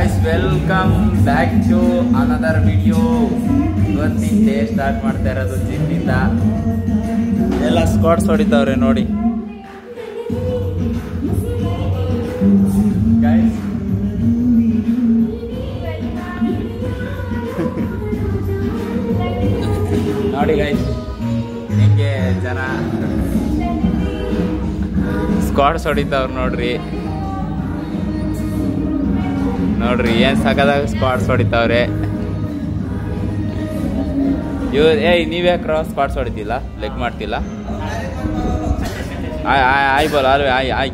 Guys welcome back to another video. ಇವತ್ತಿನ day start ಮಾಡ್ತಾ ಇರೋದು ಜಿಮ್ಮಿಂದ. ಎಲ್ಲ ಸ್ಕ್ವಾಟ್ಸ್ ಹೊಡಿತಾವ್ರೆ ನೋಡಿ ಗೈಸ್. ನೋಡಿ ಗೈಸ್ ಹೆಂಗೆ ಜನ ಸ್ಕ್ವಾಟ್ಸ್ ಹೊಡಿತಾವ್ರು ನೋಡ್ರಿ. ನೋಡ್ರಿ ಏನ್ ಸಕದಾಗ ಸ್ಕ್ವಾಟ್ಸ್ ಹೊಡಿತಾವ್ರೆ. ನೀವ್ಯಾಕ್ರ ಸ್ಕ್ವಾಟ್ಸ್ ಹೊಡಿತಿಲ್ಲ, ಲೆಗ್ ಮಾಡ್ತಿಲ್ಲ? ಆಯ್ ಬೋಲ್ ಆಯ್.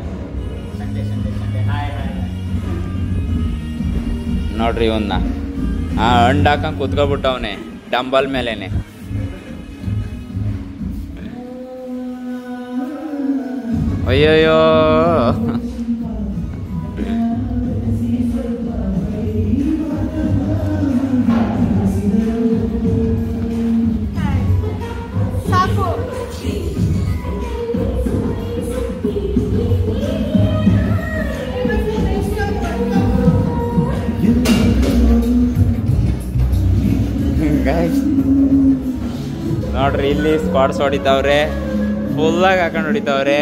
ನೋಡ್ರಿ ಇವನ್ನ ಹಂಡ್ ಹಾಕಂಗ್ ಕುತ್ಕೊಬಿಟ್ಟವನೆ ಡಂಬಲ್ ಮೇಲೆನೆ. ಅಯ್ಯಯ್ಯೋ ನೋಡ್ರಿ ಇಲ್ಲಿ ಸ್ಕ್ವಾಟ್ಸ್ ಹೊಡಿತಾವ್ರೆ, ಫುಲ್ಲಾಗಿ ಹಾಕೊಂಡು ಹೊಡಿತಾವ್ರೆ.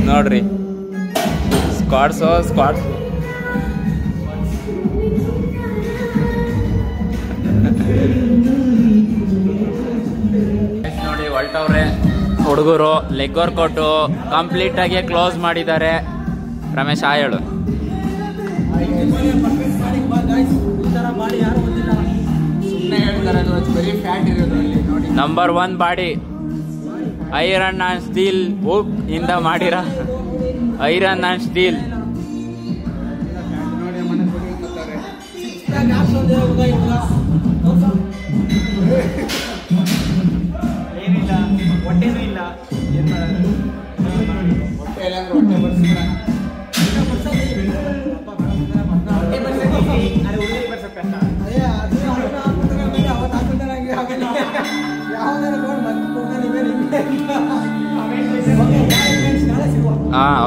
ನೋಡ್ರಿ ಸ್ಕ್ವಾಟ್ಸ್ ನೋಡಿ ಹೊಲ್ಟವ್ರೆ ಹುಡುಗರು. ಲೆಗ್ ವರ್ಕೌಟು ಕಂಪ್ಲೀಟ್ ಆಗಿ ಕ್ಲೋಸ್ ಮಾಡಿದ್ದಾರೆ. ರಮೇಶ್ ಹೇಳು. Number 1 body iron and steel wood ಇಂದ ಮಾಡಿರ iron and steel.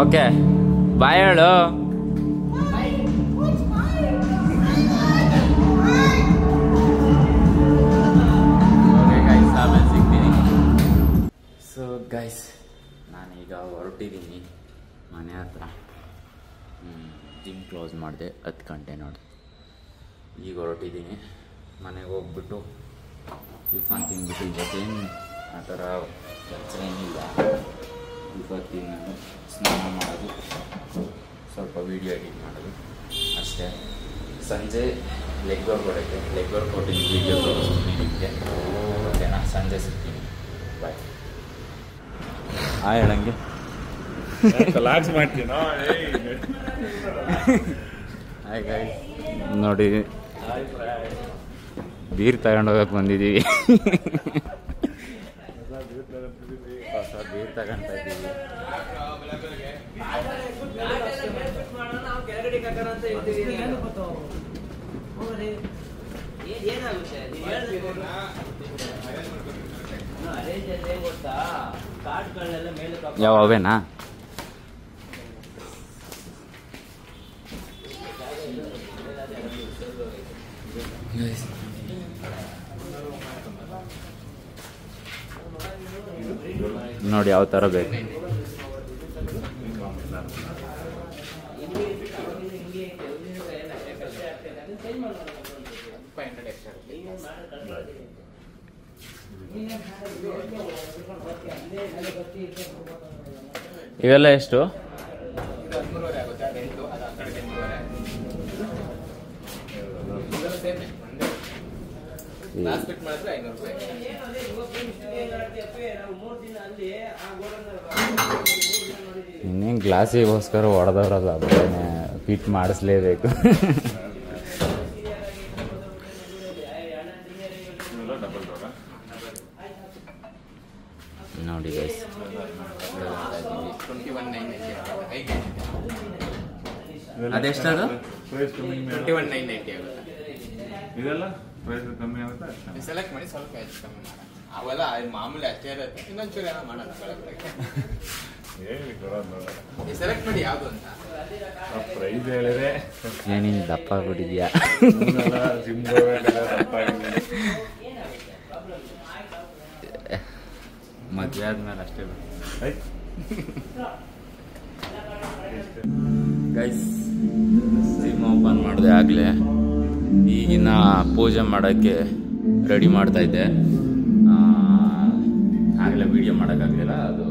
Okay bye ಹೇಳು. ಆಮೇಲೆ ಸಿಗ್ತೀನಿ. ಸೊ ಗೈಸ್ ನಾನೀಗ ಹೊರಟಿದ್ದೀನಿ ಮನೆ ಹತ್ರ. ಜಿಮ್ ಕ್ಲೋಸ್ ಮಾಡಿದೆ 10 ಗಂಟೆ ನೋಡಿ. ಈಗ ಹೊರಟಿದ್ದೀನಿ. ಮನೆಗೆ ಹೋಗ್ಬಿಟ್ಟು ಟಿಫನ್ ತಿಂದ್ಬಿಟ್ಟು ಇವತ್ತೇನು ಆ ಥರ ಕೆಲಸ ಏನಿಲ್ಲ. ಇವತ್ತಿನ ಸ್ನಾನ ಮಾಡೋದು, ಸ್ವಲ್ಪ ವೀಡಿಯೋ ಎಡಿಟ್ ಮಾಡೋದು ಅಷ್ಟೇ. ಸಂಜೆ ಲೆಗ್ ವರ್ಕೌಟ್ ಲೆಗ್ ವರ್ಕೌಟಿನ ವೀಡಿಯೋ ತೋರಿಸ್ತೀನಿ ನಿಮಗೆ. ಓಕೆನಾ? ಸಂಜೆ ಸಿಗ್ತೀನಿ. ಬಾಯ್. ಹೇಳಂಗೆ ನೋಡಿ ಬೀರ್ ತಗೊಂಡೋಗಕ್ಕೆ ಬಂದಿದ್ದೀವಿ. ಹೊಸ ಬೀರ್ ತಗೊಂತ ಇದ್ದೀವಿ. ಯಾವೇನಾ ನೋಡಿ ಯಾವ ಥರ ಬೇಕು. ಇವೆಲ್ಲ ಎಷ್ಟು? ಇನ್ನೇನು ಗ್ಲಾಸಿಗೋಸ್ಕರ ಹೊಡೆದವ್ರಲ್ಲ, ಬರೀ ಫಿಟ್ ಮಾಡಿಸ್ಲೇಬೇಕು. ನೋಡಿ ಗೈಸ್ ಅದೆಷ್ಟದು? 21,990 ಆಗುತ್ತೆ. ಇದೆಲ್ಲ ಪ್ರೈಸ್ ಕಮ್ಮಿ ಆಗುತ್ತೆ. ಸೆಲೆಕ್ಟ್ ಮಾಡಿ ಸ್ವಲ್ಪ ಹೆಚ್ಚು ಕಮ್ಮಿ ಮಾಡಿ. ಅವೆಲ್ಲ ಮಾಮೂಲಿ ಅಷ್ಟೇ ಇರುತ್ತೆ. ಇನ್ನೊಂಚೂರು ಏನೋ ಮಾಡೋಣ ಬೆಳಗ್ಗೆ. ಸೆಲೆಕ್ಟ್ ಮಾಡಿ ಯಾವುದು ಅಂತ ಪ್ರೈಸ್ ಹೇಳಿದ್ರೆ ಏನಿಲ್ಲ ದಪ್ಪ ಆಗ್ಬಿಟ್ಟಿದ್ಯಾ. ಮದುವೆ ಆದ್ಮೇಲೆ ಅಷ್ಟೇ ಗೈಸ್. ಜಿಮ್ ಓಪನ್ ಮಾಡಿದೆ ಆಗಲೇ. ಈಗಿನ ಪೂಜೆ ಮಾಡೋಕ್ಕೆ ರೆಡಿ ಮಾಡ್ತಾ ಇದ್ದೆ. ಆಗಲೇ ವಿಡಿಯೋ ಮಾಡೋಕ್ಕಾಗಲಿಲ್ಲ, ಅದು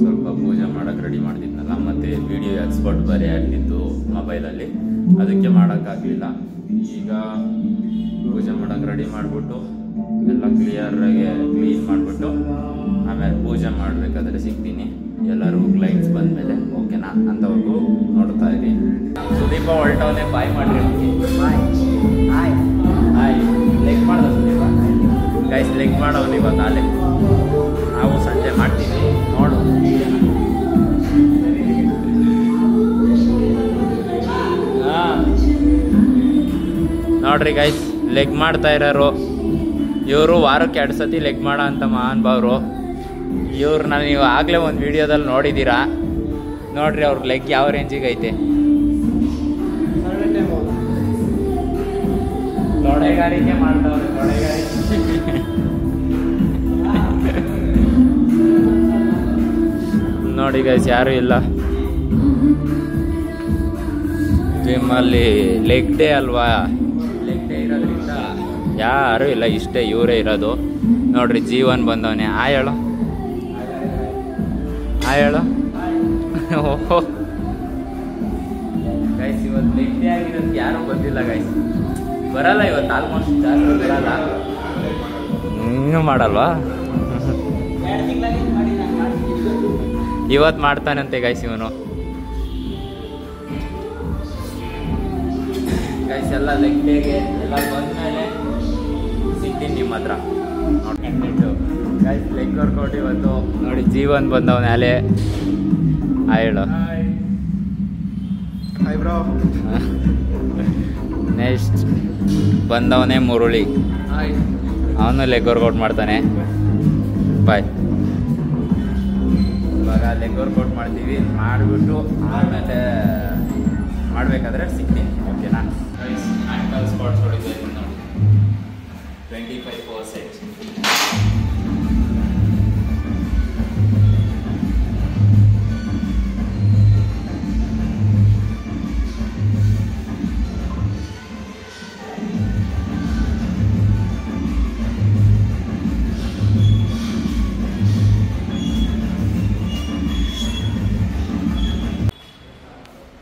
ಸ್ವಲ್ಪ ಪೂಜೆ ಮಾಡೋಕ್ಕೆ ರೆಡಿ ಮಾಡ್ತಿದ್ನಲ್ಲ, ಮತ್ತು ವಿಡಿಯೋ ಎಕ್ಸ್ಪೋರ್ಟ್ ಬೇರೆ ಆಗ್ತಿತ್ತು ಮೊಬೈಲಲ್ಲಿ, ಅದಕ್ಕೆ ಮಾಡೋಕ್ಕಾಗಲಿಲ್ಲ. ಈಗ ಪೂಜೆ ಮಾಡೋಕ್ಕೆ ರೆಡಿ ಮಾಡಿಬಿಟ್ಟು ಎಲ್ಲ ಕ್ಲಿಯರಾಗಿ ಕ್ಲೀನ್ ಮಾಡಿಬಿಟ್ಟು ಆಮೇಲೆ ಪೂಜೆ ಮಾಡಬೇಕಾದ್ರೆ ಸಿಗ್ತೀನಿ. ಎಲ್ಲರೂ ಕ್ಲೈಂಟ್ಸ್ ಬಂದಮೇಲೆ ಓಕೆನಾ ಅಂತವರೆಗೂ ನೋಡ್ತಾ ಇರಿ. ಸುದೀಪ ಹೊಲ್ಟವನ್ನೇ ಬಾಯ್ ಮಾಡಿರಿ. Hi hi. ಲೆಗ್ ಮಾಡ್ದ ಸುದೀಪ ಗೈಸ್, ಲೆಗ್ ಮಾಡೋನು ಇವತ್ತು. ನಾಳೆ ನಾವು ಸಂಜೆ ಮಾಡ್ತೀವಿ, ನೋಡು. ನೋಡ್ರಿ ಗೈಸ್, ಲೆಗ್ ಮಾಡ್ತಾ ಇರೋರು ಇವರು. ವಾರಕ್ಕೆ 2 ಸತಿ ಲೆಗ್ ಮಾಡೋ ಅಂತ ಮಹಾನ್ ಭಾವರು ಇವ್ರನ್ನ ನೀವು ಆಗಲೇ ಒಂದು ವಿಡಿಯೋದಲ್ಲಿ ನೋಡಿದ್ದೀರಾ. ನೋಡ್ರಿ ಅವ್ರ ಲೆಗ್ ಯಾವ ರೇಂಜಿಗೆ ಐತೆ. ತೊಡೆಗಾರಿಕೆ ಮಾಡ್ತಾವ್ರೆ, ತೊಡೆಗಾರಿಕೆ. ನೋಡಿ ಗೈಸ್, ಯಾರು ಇಲ್ಲ ಜಿಮ್ಮಲ್ಲಿ. ಲೆಗ್ ಡೇ ಅಲ್ವಾ, ಲೆಗ್ ಡೇ ಇರೋದ್ರಿಂದ ಯಾರು ಇಲ್ಲ, ಇಷ್ಟೇ ಇವರೇ ಇರೋದು. ನೋಡ್ರಿ ಜೀವನ್ ಬಂದವನೇ. ಹೇಳು ಹೇಳು. ಓಹೋ ಗೈಸ್, ಇವತ್ತು ಲೆಗ್ ಡೇ ಆಗಿರೋದು ಯಾರು ಬಂದಿಲ್ಲ ಗೈಸ್. ಬರಲ್ಲ ಇವತ್ತು, ಆಲ್ಮೋಸ್ಟ್ ಜಾಸ್ತಿ ಬರಲ್ಲ. ಇನ್ನೂ ಮಾಡಲ್ವಾ? ಇವತ್ತು ಮಾಡ್ತಾನಂತೆ ಗೈಸ್ ಇವನು. ಗೈಸ್ ಎಲ್ಲ ಲೆಗ್ ಡೇಗೆ ಎಲ್ಲ ಬಂದ್ಮೇಲೆ ಸಿಗ್ತೀನಿ ನಿಮ್ಮ ಹತ್ರ ನೋಡ್ಕೊಂಡಿಟ್ಟು. ಗೈಸ್ ಲೆಗ್ ವರ್ಕೌಟ್ ಇವತ್ತು ನೋಡಿ. ಜೀವನ್ ಬಂದವನ ಅಲೆ. ಹೇಳು. ನೆಕ್ಸ್ಟ್ ಬಂದವನೇ ಮುರುಳಿ, ಅವನು ಲೆಗ್ ವರ್ಕೌಟ್ ಮಾಡ್ತಾನೆ. ಬಾಯ್. ಇವಾಗ ಲೆಗ್ ವರ್ಕೌಟ್ ಮಾಡ್ತೀವಿ, ಮಾಡಿಬಿಟ್ಟು ಆಮೇಲೆ ಮಾಡಬೇಕಾದ್ರೆ ಸಿಗ್ತೀನಿ, ಓಕೆನಾ? ಆ್ಯಂಕಲ್ ಸ್ಪಾಟ್ಸ್ ಹೊಡಿತಾ ಇದ್ದೀನಿ ನೋಡಿ. 25%.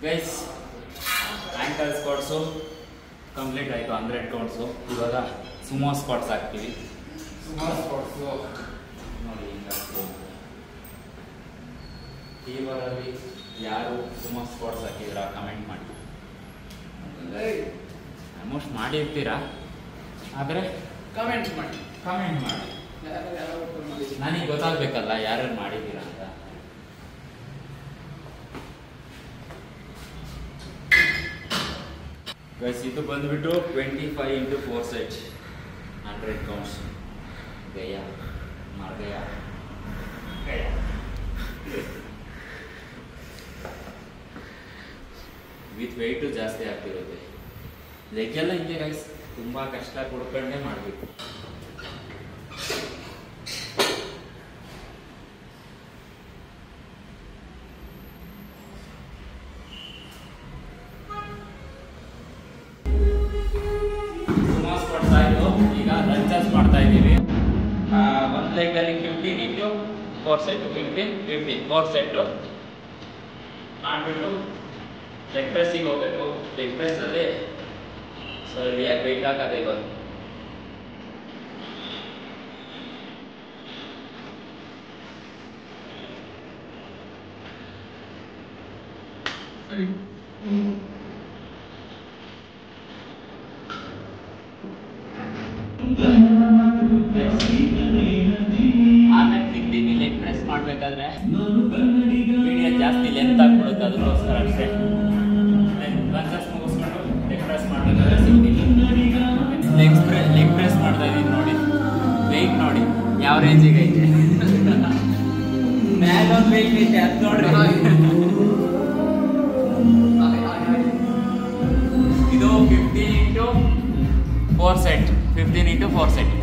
ಗೈಸ್ ಆ್ಯಂಕಲ್ ಸ್ಕ್ವಾಟ್ಸು ಕಂಪ್ಲೀಟ್ ಆಯಿತು, 100 ಕೌಂಟ್ಸು. ಇವಾಗ ಸುಮೋ ಸ್ಕ್ವಾಟ್ಸ್ ಹಾಕ್ತೀವಿ. ಸುಮೋ ಸ್ಕ್ವಾಟ್ಸು ನೋಡಿ ಹಿಂಗಾಗ್ತು. ಇವರಲ್ಲಿ ಯಾರು ಸುಮೋ ಸ್ಕ್ವಾಟ್ಸ್ ಹಾಕಿದ್ದೀರಾ ಕಮೆಂಟ್ ಮಾಡಿ. ಆಲ್ಮೋಸ್ಟ್ ಮಾಡಿರ್ತೀರಾ, ಆದರೆ ಕಮೆಂಟ್ ಮಾಡಿ. ನನಗೆ ಗೊತ್ತಾಗಬೇಕಲ್ಲ ಯಾರ್ಯಾರು ಮಾಡಿದ್ದೀರಾ ಅಂತ. ಗೈಸ್ ಇದು ಬಂದುಬಿಟ್ಟು 25 into 4 sets, 100 counts. ಗಯ ಮಾರ್ಗಯ ಗಯ. ವಿತ್ ವೆಯ್ಟು ಜಾಸ್ತಿ ಆಗ್ತಿರುತ್ತೆ. ಲೆಗ್ಗೆಲ್ಲ ಹಿಂಗೆ ಗೈಸ್, ತುಂಬ ಕಷ್ಟ ಕೊಡ್ಕೊಂಡೇ ಮಾಡಬೇಕು. ಈಗ ಲಂಚಸ್ ಮಾಡ್ತಾ ಇದ್ದೀವಿ. ಒಂದು ಲೆಗ್ಗಲ್ಲಿ 15 into 4 set, 15 4 ಸೆಟ್ಟು ಮಾಡಿಬಿಟ್ಟು ಲೆಗ್ ಪ್ರೆಸ್ಸಿಗೆ ಹೋಗಬೇಕು. ಲೆಗ್ ಪ್ರೆಸ್ಸಲ್ಲಿ ಸರಿಯಾಗಿ ವೆಯ್ಟ್ ಹಾಕೋದು. ಇವಾಗ ಆಮೇಲೆ ಸಿಗ್ತೀನಿ. ಲೆಗ್ ಪ್ರೆಸ್ ಮಾಡಬೇಕಾದ್ರೆ ವಿಡಿಯೋ ಜಾಸ್ತಿ ಲೆಂತ್ ಆಗ್ಬಿಡುತ್ತೆ, ಅದಕ್ಕೋಸ್ಕರ ಅಷ್ಟೇ. ಲಂಚಸ್ ಮುಗಿಸ್ಕೊಂಡು ಲೆಗ್ ಪ್ರೆಸ್ ಮಾಡಬೇಕಾದ್ರೆ ಸಿಗ್ತೀನಿ. ಲೆಗ್ ಪ್ರೆಸ್ ಮಾಡ್ತಾ ಇದ್ದೀನಿ ನೋಡಿ. ವೆಯ್ಟ್ ನೋಡಿ. ಯಾವ ರೇಂಜಿಗೆ ಐತೆ ಮ್ಯಾಲೊಂದು ವೆಯ್ಟ್ ಐತೆ ಅದು ನೋಡ್ರಿ ಇದು 15x4 ಸೆಟ್ 15x4 ಸೆಟ್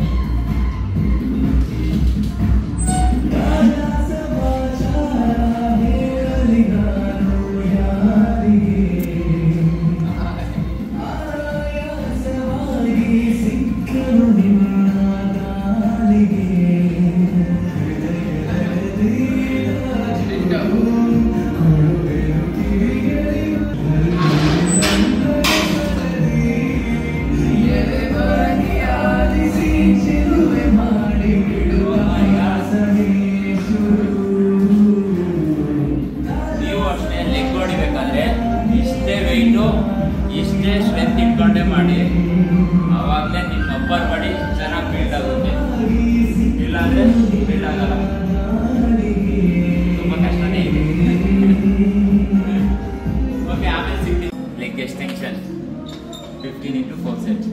ಇಷ್ಟೇ ಸ್ಟ್ರೆಂತ್ ಇಟ್ಕೊಂಡೇ ಮಾಡಿ ಅವಾಗಲೇ ನಿಮ್ಮ ಅಪ್ಪರ್ ಬಾಡಿ ಚೆನ್ನಾಗಿ ಬಿಲ್ಡ್ ಆಗುತ್ತೆ ಇಲ್ಲಾಂದ್ರೆ ಬಿಲ್ಡ್ ಆಗಲ್ಲ ತುಂಬ ಕಷ್ಟನೇ ಇದೆ ಓಕೆ ಆಮೇಲೆ ಸಿಗ್ತೀನಿ leg extension 15x4 set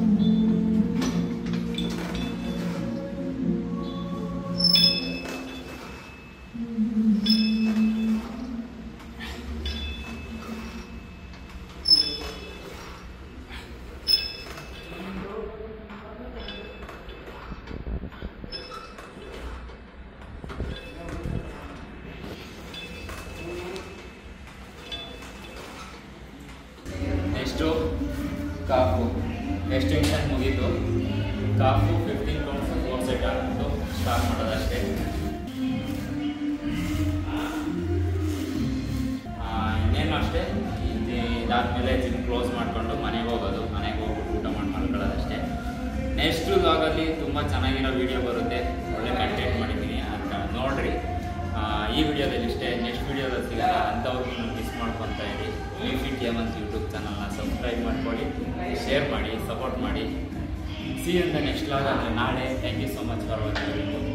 next calf extension ಮುಗೀತು ಕಾಫು 15 ಕೌಂಟ್ಸ್ 4 ಸೆಟ್ ಆಗ್ಬಿಟ್ಟು ಸ್ಟಾರ್ಟ್ ಮಾಡೋದಷ್ಟೇ ಇನ್ನೇನು ಅಷ್ಟೇ ಇದಾದ್ಮೇಲೆ ಜಿಮ್ ಕ್ಲೋಸ್ ಮಾಡಿಕೊಂಡು ಮನೆಗೆ ಹೋಗೋದು ಮನೆಗೆ ಹೋಗ್ಬಿಟ್ಟು ಊಟ ಮಾಡ್ಕೊಳ್ಳೋದಷ್ಟೇ ನೆಕ್ಸ್ಟ್ ವ್ಲಾಗಲ್ಲಿ ತುಂಬ ಚೆನ್ನಾಗಿರೋ ವೀಡಿಯೋ ಬರುತ್ತೆ ಒಳ್ಳೆ ಕಂಟೆಂಟ್ ಮಾಡಿದ್ದೀನಿ ಅಂತ ನೋಡಿರಿ ಈ ವಿಡಿಯೋದಲ್ಲಿ ಇಷ್ಟೇ ನೆಕ್ಸ್ಟ್ ವಿಡಿಯೋದಲ್ಲಿ ಸಿಗಲ್ಲ ಅಂಥವ್ರು ಮಿಸ್ ಮಾಡ್ಕೊತಾ ಇರಿ ವಿ ಫಿಟ್ ಹೇಮಂತ್ ಯೂಟ್ಯೂಬ್ ಚಾನಲ್ನ ಸಬ್ಸ್ಕ್ರೈಬ್ ಮಾಡ್ಕೊಳ್ಳಿ ಶೇರ್ ಮಾಡಿ ಸಪೋರ್ಟ್ ಮಾಡಿ see you in the next vlog ಅಂದರೆ ನಾಳೆ thank you so much for watching.